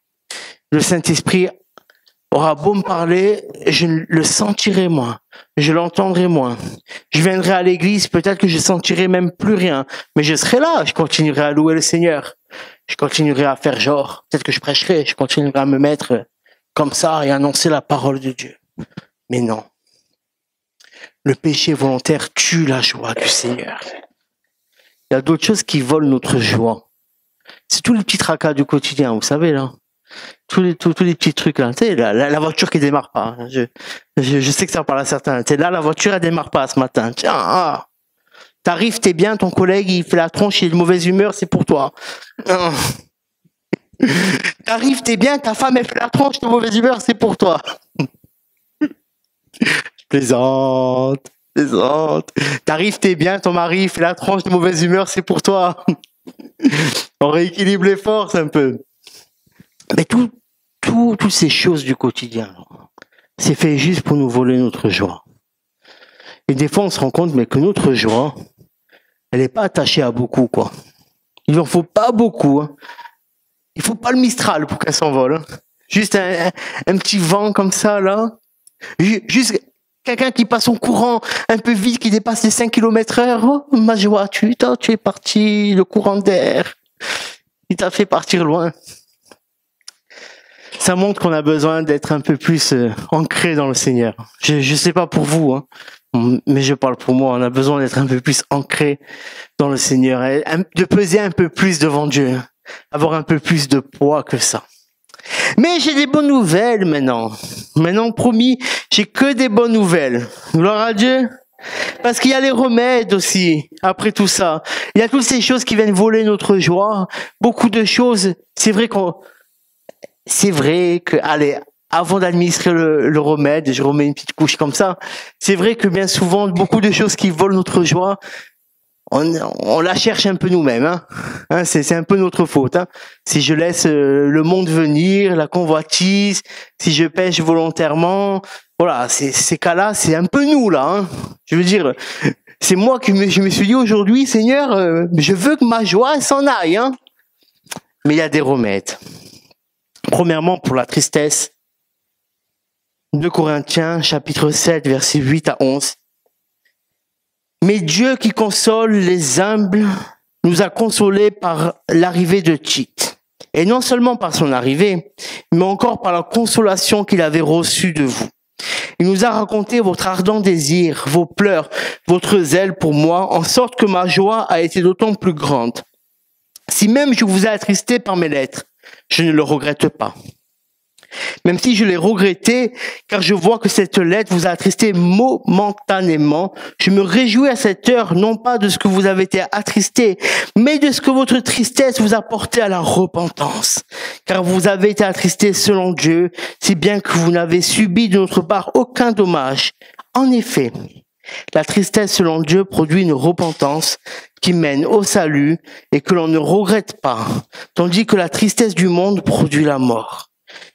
Le Saint-Esprit aura beau me parler, je le sentirai moins, je l'entendrai moins. Je viendrai à l'église, peut-être que je sentirai même plus rien, mais je serai là, je continuerai à louer le Seigneur. Je continuerai à faire genre, peut-être que je prêcherai, je continuerai à me mettre comme ça et annoncer la parole de Dieu. Mais non. Le péché volontaire tue la joie du Seigneur. Il y a d'autres choses qui volent notre joie. C'est tous les petits tracas du quotidien, vous savez, là. Tous les petits trucs, là. Tu sais, la voiture qui démarre pas. Je sais que ça parle à certains. Tu sais, là, la voiture, elle démarre pas ce matin. Tiens, t'arrives, t'es bien, ton collègue, il fait la tronche, il est de mauvaise humeur, c'est pour toi. T'arrives, t'es bien, ta femme, elle fait la tronche, de mauvaise humeur, c'est pour toi. Plaisante. T'arrives, t'es bien, ton mari fait la tranche de mauvaise humeur, c'est pour toi. On rééquilibre les forces un peu. Mais toutes ces choses du quotidien, c'est fait juste pour nous voler notre joie. Et des fois, on se rend compte, mais que notre joie, elle n'est pas attachée à beaucoup, quoi. Il n'en faut pas beaucoup. Hein. Il faut pas le Mistral pour qu'elle s'envole. Hein. Juste un petit vent comme ça, là. Juste quelqu'un qui passe en courant un peu vite, qui dépasse les 5 km/h. Oh, ma joie, tu es parti, le courant d'air. Il t'a fait partir loin. Ça montre qu'on a besoin d'être un peu plus ancré dans le Seigneur. Je sais pas pour vous, hein, mais je parle pour moi. On a besoin d'être un peu plus ancré dans le Seigneur, et de peser un peu plus devant Dieu, avoir un peu plus de poids que ça. Mais j'ai des bonnes nouvelles maintenant. Maintenant, promis, j'ai que des bonnes nouvelles. Gloire à Dieu. Parce qu'il y a les remèdes aussi, après tout ça. Il y a toutes ces choses qui viennent voler notre joie. Beaucoup de choses. C'est vrai que, allez, avant d'administrer le remède, je remets une petite couche comme ça. C'est vrai que bien souvent, beaucoup de choses qui volent notre joie, on la cherche un peu nous-mêmes. Hein, c'est un peu notre faute. Hein. Si je laisse le monde venir, la convoitise, si je pêche volontairement, voilà, ces cas-là, c'est un peu nous là. Hein. Je veux dire, c'est moi qui je me suis dit aujourd'hui, Seigneur, je veux que ma joie s'en aille. Hein. Mais il y a des remèdes. Premièrement, pour la tristesse, 2 Corinthiens, chapitre 7, versets 8 à 11. Mais Dieu qui console les humbles nous a consolés par l'arrivée de Tite. Et non seulement par son arrivée, mais encore par la consolation qu'il avait reçue de vous. Il nous a raconté votre ardent désir, vos pleurs, votre zèle pour moi, en sorte que ma joie a été d'autant plus grande. Si même je vous ai attristé par mes lettres, je ne le regrette pas. Même si je l'ai regretté, car je vois que cette lettre vous a attristé momentanément, je me réjouis à cette heure, non pas de ce que vous avez été attristé, mais de ce que votre tristesse vous a porté à la repentance. Car vous avez été attristé selon Dieu, si bien que vous n'avez subi de notre part aucun dommage. En effet, la tristesse selon Dieu produit une repentance qui mène au salut et que l'on ne regrette pas, tandis que la tristesse du monde produit la mort.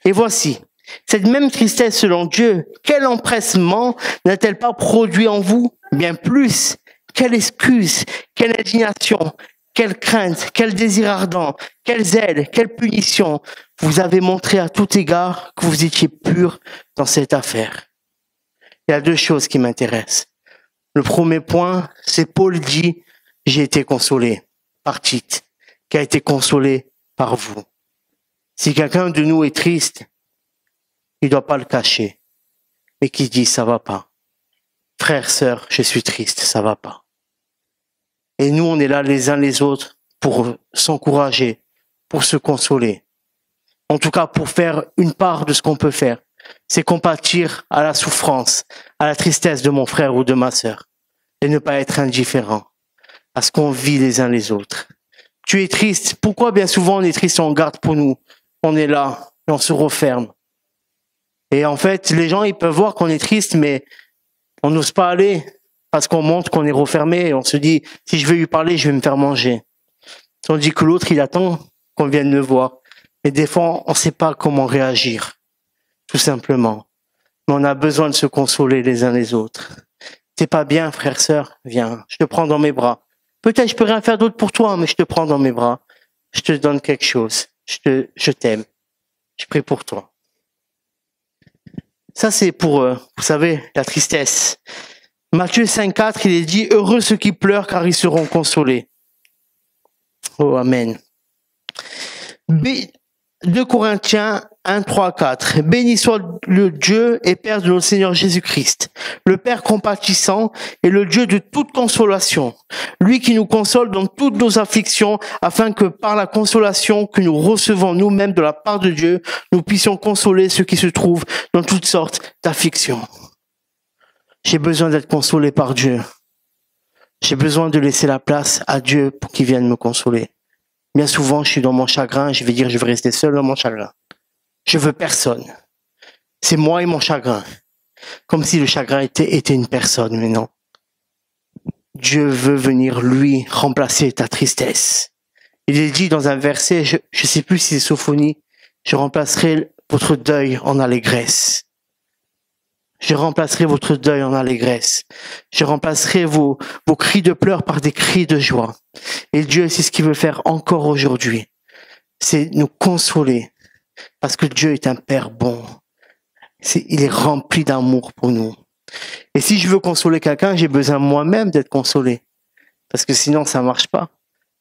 Et voici, cette même tristesse selon Dieu, quel empressement n'a-t-elle pas produit en vous? Bien plus, quelle excuse, quelle indignation, quelle crainte, quel désir ardent, quel zèle, quelle punition. Vous avez montré à tout égard que vous étiez purs dans cette affaire. Il y a 2 choses qui m'intéressent. Le premier point, c'est Paul dit, j'ai été consolé par Tite, qui a été consolé par vous. Si quelqu'un de nous est triste, il ne doit pas le cacher, mais qui dit ça va pas. Frère, sœur, je suis triste, ça va pas. Et nous, on est là les uns les autres pour s'encourager, pour se consoler. En tout cas, pour faire une part de ce qu'on peut faire. C'est compatir à la souffrance, à la tristesse de mon frère ou de ma sœur. Et ne pas être indifférent à ce qu'on vit les uns les autres. Tu es triste. Pourquoi bien souvent on est triste et on garde pour nous? On est là et on se referme. Et en fait, les gens, ils peuvent voir qu'on est triste, mais on n'ose pas aller parce qu'on montre qu'on est refermé et on se dit, si je vais lui parler, je vais me faire manger. Tandis que l'autre, il attend qu'on vienne le voir. Et des fois, on ne sait pas comment réagir. tout simplement. Mais on a besoin de se consoler les uns les autres. T'es pas bien, frère, sœur, viens, je te prends dans mes bras. Peut-être je peux rien faire d'autre pour toi, mais je te prends dans mes bras. Je te donne quelque chose. Je t'aime. Je prie pour toi. Ça, c'est pour, vous savez, la tristesse. Matthieu 5,4, il est dit, heureux ceux qui pleurent car ils seront consolés. Oh, amen. 2 Corinthiens 1, 3, 4. Béni soit le Dieu et Père de notre Seigneur Jésus-Christ, le Père compatissant et le Dieu de toute consolation. Lui qui nous console dans toutes nos afflictions, afin que par la consolation que nous recevons nous-mêmes de la part de Dieu, nous puissions consoler ceux qui se trouvent dans toutes sortes d'afflictions. J'ai besoin d'être consolé par Dieu. J'ai besoin de laisser la place à Dieu pour qu'il vienne me consoler. Bien souvent, je suis dans mon chagrin, je vais rester seul dans mon chagrin. Je veux personne. C'est moi et mon chagrin. Comme si le chagrin était une personne, mais non. Dieu veut venir, lui, remplacer ta tristesse. Il est dit dans un verset, je sais plus si c'est Sophonie, je remplacerai votre deuil en allégresse. Je remplacerai votre deuil en allégresse. Je remplacerai vos cris de pleurs par des cris de joie. Et Dieu, c'est ce qu'il veut faire encore aujourd'hui. C'est nous consoler. Parce que Dieu est un Père bon. Il est rempli d'amour pour nous. Et si je veux consoler quelqu'un, j'ai besoin moi-même d'être consolé. Parce que sinon, ça marche pas.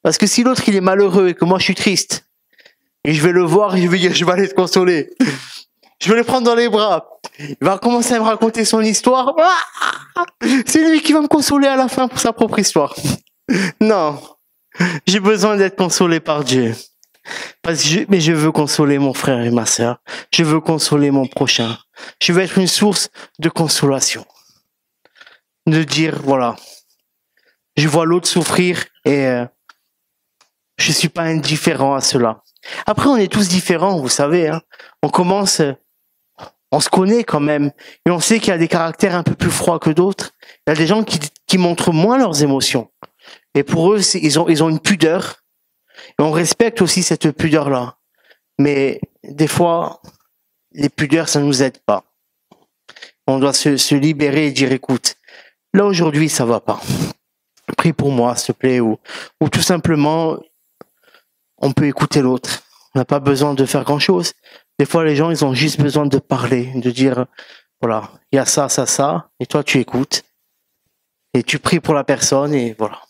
Parce que si l'autre, il est malheureux et que moi, je suis triste, et je vais le voir et je vais dire, je vais aller te consoler. Je vais le prendre dans les bras. Il va commencer à me raconter son histoire. C'est lui qui va me consoler à la fin pour sa propre histoire. Non. J'ai besoin d'être consolé par Dieu. Mais je veux consoler mon frère et ma sœur. Je veux consoler mon prochain. Je veux être une source de consolation. De dire, voilà, je vois l'autre souffrir et je suis pas indifférent à cela. Après, on est tous différents, vous savez. Hein. On se connaît quand même, et on sait qu'il y a des caractères un peu plus froids que d'autres. Il y a des gens qui montrent moins leurs émotions. Et pour eux, ils ont une pudeur. Et on respecte aussi cette pudeur-là. Mais des fois, les pudeurs, ça ne nous aide pas. On doit se libérer et dire, écoute, là aujourd'hui, ça va pas. Prie pour moi, s'il te plaît. Ou tout simplement, on peut écouter l'autre. On n'a pas besoin de faire grand-chose. Des fois, les gens, ils ont juste besoin de parler, de dire, voilà, il y a ça, ça, ça, et toi, tu écoutes. Et tu pries pour la personne, et voilà.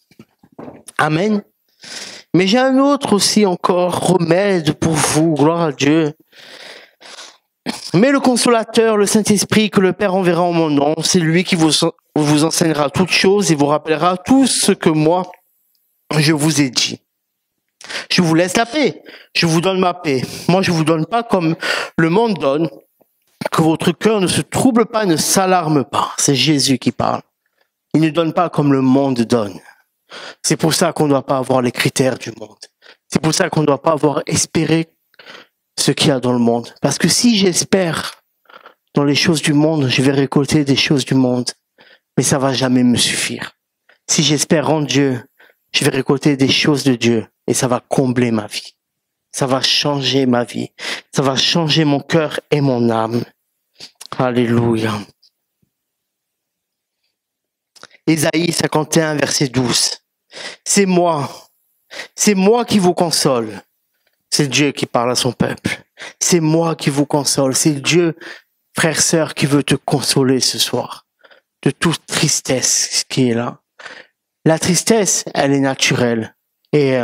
Amen. Mais j'ai un autre aussi encore remède pour vous, gloire à Dieu. Mais le consolateur, le Saint-Esprit que le Père enverra en mon nom, c'est lui qui vous enseignera toutes choses et vous rappellera tout ce que moi, je vous ai dit. Je vous laisse la paix. Je vous donne ma paix. Moi, je vous donne pas comme le monde donne. Que votre cœur ne se trouble pas, ne s'alarme pas. C'est Jésus qui parle. Il ne donne pas comme le monde donne. C'est pour ça qu'on ne doit pas avoir les critères du monde. C'est pour ça qu'on ne doit pas avoir espéré ce qu'il y a dans le monde. Parce que si j'espère dans les choses du monde, je vais récolter des choses du monde. Mais ça va jamais me suffire. Si j'espère en Dieu, je vais récolter des choses de Dieu. Et ça va combler ma vie. Ça va changer ma vie. Ça va changer mon cœur et mon âme. Alléluia. Ésaïe 51, verset 12. C'est moi qui vous console. C'est Dieu qui parle à son peuple. C'est moi qui vous console. C'est Dieu, frère, sœur, qui veut te consoler ce soir. De toute tristesse qui est là. La tristesse, elle est naturelle. Et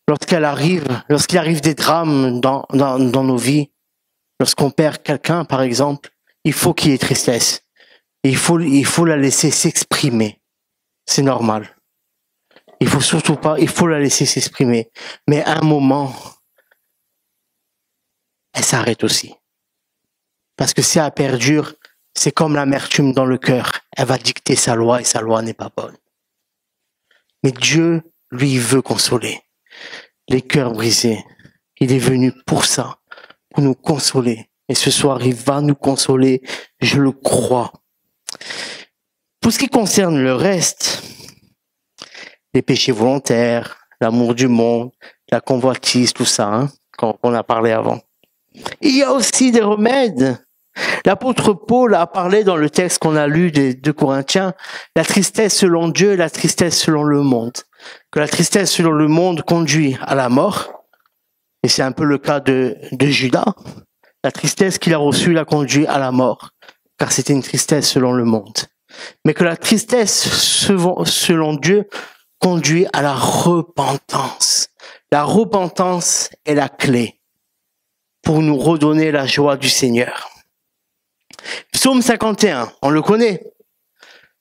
lorsqu'il arrive des drames dans nos vies, lorsqu'on perd quelqu'un, par exemple, il faut qu'il y ait tristesse. Et il faut la laisser s'exprimer. C'est normal. Il faut la laisser s'exprimer. Mais à un moment, elle s'arrête aussi. Parce que si elle perdure, c'est comme l'amertume dans le cœur. Elle va dicter sa loi et sa loi n'est pas bonne. Mais Dieu, lui, veut consoler les cœurs brisés. Il est venu pour ça, pour nous consoler. Et ce soir, il va nous consoler, je le crois. Pour ce qui concerne le reste, les péchés volontaires, l'amour du monde, la convoitise, tout ça, qu'on a parlé avant. Il y a aussi des remèdes. L'apôtre Paul a parlé dans le texte qu'on a lu des 2 Corinthiens, la tristesse selon Dieu et la tristesse selon le monde. Que la tristesse selon le monde conduit à la mort. Et c'est un peu le cas de Judas. La tristesse qu'il a reçue l'a conduit à la mort, car c'était une tristesse selon le monde. Mais que la tristesse selon Dieu conduit à la repentance. La repentance est la clé pour nous redonner la joie du Seigneur. Psaume 51, on le connaît.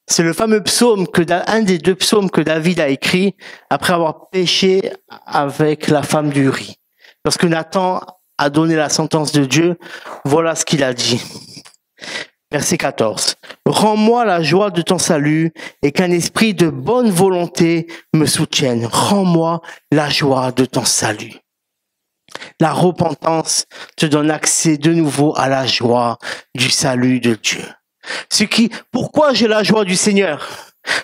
C'est le fameux psaume un des 2 psaumes que David a écrit après avoir péché avec la femme d'Uri. Lorsque Nathan a donné la sentence de Dieu, voilà ce qu'il a dit. Verset 14. Rends-moi la joie de ton salut et qu'un esprit de bonne volonté me soutienne. Rends-moi la joie de ton salut. La repentance te donne accès de nouveau à la joie du salut de Dieu. Pourquoi j'ai la joie du Seigneur?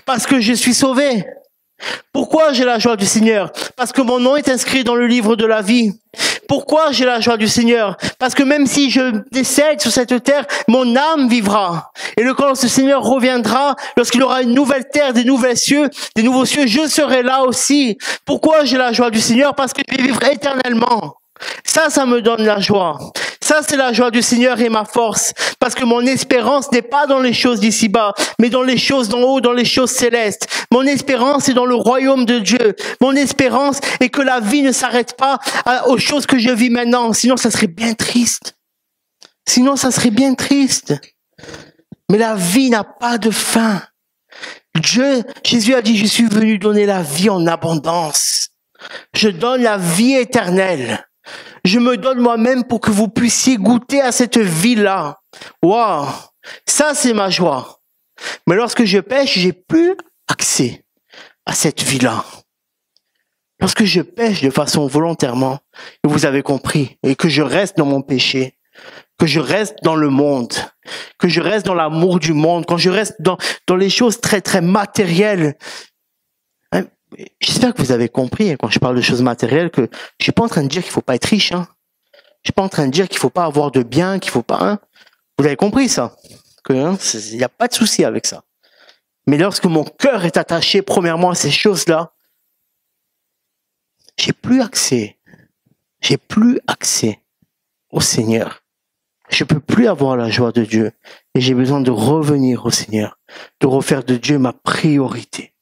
Parce que je suis sauvé. Pourquoi j'ai la joie du Seigneur? Parce que mon nom est inscrit dans le livre de la vie. Pourquoi j'ai la joie du Seigneur? Parce que même si je décède sur cette terre, mon âme vivra. Et quand le Seigneur reviendra, lorsqu'il aura une nouvelle terre, des nouveaux cieux, je serai là aussi. Pourquoi j'ai la joie du Seigneur? Parce que je vais vivre éternellement. Ça me donne la joie. Ça, c'est la joie du Seigneur et ma force. Parce que mon espérance n'est pas dans les choses d'ici-bas, mais dans les choses d'en haut, dans les choses célestes. Mon espérance est dans le royaume de Dieu. Mon espérance est que la vie ne s'arrête pas aux choses que je vis maintenant. Sinon, ça serait bien triste. Mais la vie n'a pas de fin. Jésus a dit, je suis venu donner la vie en abondance. Je donne la vie éternelle. Je me donne moi-même pour que vous puissiez goûter à cette vie-là. Waouh! Ça, c'est ma joie. Mais lorsque je pêche, j'ai plus accès à cette vie-là. Lorsque je pêche de façon volontairement, et vous avez compris, et que je reste dans mon péché, que je reste dans le monde, que je reste dans l'amour du monde, quand je reste dans les choses très, très matérielles, j'espère que vous avez compris, quand je parle de choses matérielles, que je suis pas en train de dire qu'il faut pas être riche, Je suis pas en train de dire qu'il faut pas avoir de biens, qu'il faut pas, Vous avez compris ça? Il n'y a pas de souci avec ça. Mais lorsque mon cœur est attaché, premièrement, à ces choses-là, j'ai plus accès au Seigneur. Je peux plus avoir la joie de Dieu. Et j'ai besoin de revenir au Seigneur, de refaire de Dieu ma priorité.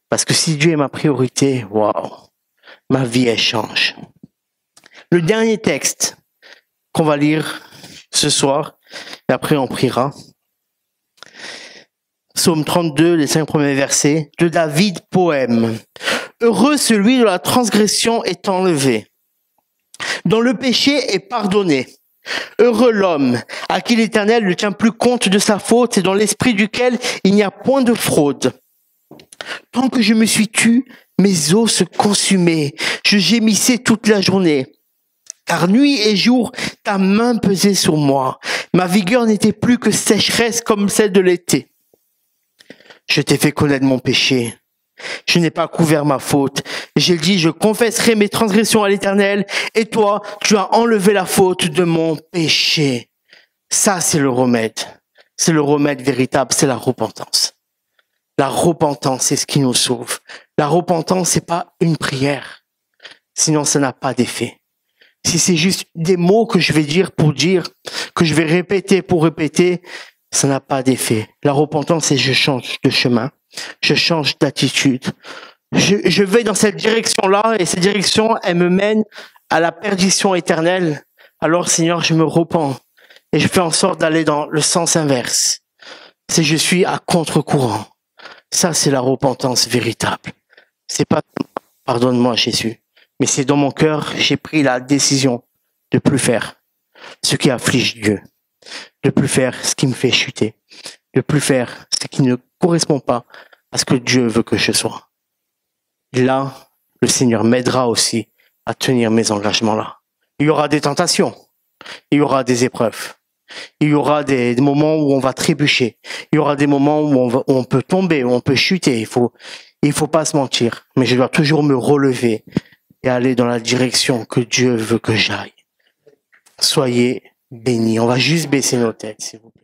Parce que si Dieu est ma priorité, waouh, ma vie, elle change. Le dernier texte qu'on va lire ce soir, et après on priera. Psaume 32, les 5 premiers versets, de David, poème. Heureux celui dont la transgression est enlevée, dont le péché est pardonné. Heureux l'homme à qui l'Éternel ne tient plus compte de sa faute et dans l'esprit duquel il n'y a point de fraude. Tant que je me suis tu, mes os se consumaient. Je gémissais toute la journée. Car nuit et jour, ta main pesait sur moi. Ma vigueur n'était plus que sécheresse comme celle de l'été. Je t'ai fait connaître mon péché. Je n'ai pas couvert ma faute. J'ai dit, je confesserai mes transgressions à l'Éternel. Et toi, tu as enlevé la faute de mon péché. Ça, c'est le remède. C'est le remède véritable, c'est la repentance. La repentance, c'est ce qui nous sauve. La repentance, c'est pas une prière. Sinon, ça n'a pas d'effet. Si c'est juste des mots que je vais dire pour dire, que je vais répéter pour répéter, ça n'a pas d'effet. La repentance, c'est je change de chemin. Je change d'attitude. Je vais dans cette direction-là et cette direction, elle me mène à la perdition éternelle. Alors, Seigneur, je me repens et je fais en sorte d'aller dans le sens inverse. C'est je suis à contre-courant. Ça, c'est la repentance véritable. C'est pas pardonne-moi, Jésus, mais c'est dans mon cœur, j'ai pris la décision de plus faire ce qui afflige Dieu, de plus faire ce qui me fait chuter, de plus faire ce qui ne correspond pas à ce que Dieu veut que je sois. Et là, le Seigneur m'aidera aussi à tenir mes engagements-là. Il y aura des tentations, il y aura des épreuves. Il y aura des moments où on va trébucher. Il y aura des moments où on peut tomber, où on peut chuter. Il faut pas se mentir. Mais je dois toujours me relever et aller dans la direction que Dieu veut que j'aille. Soyez bénis. On va juste baisser nos têtes, s'il vous plaît.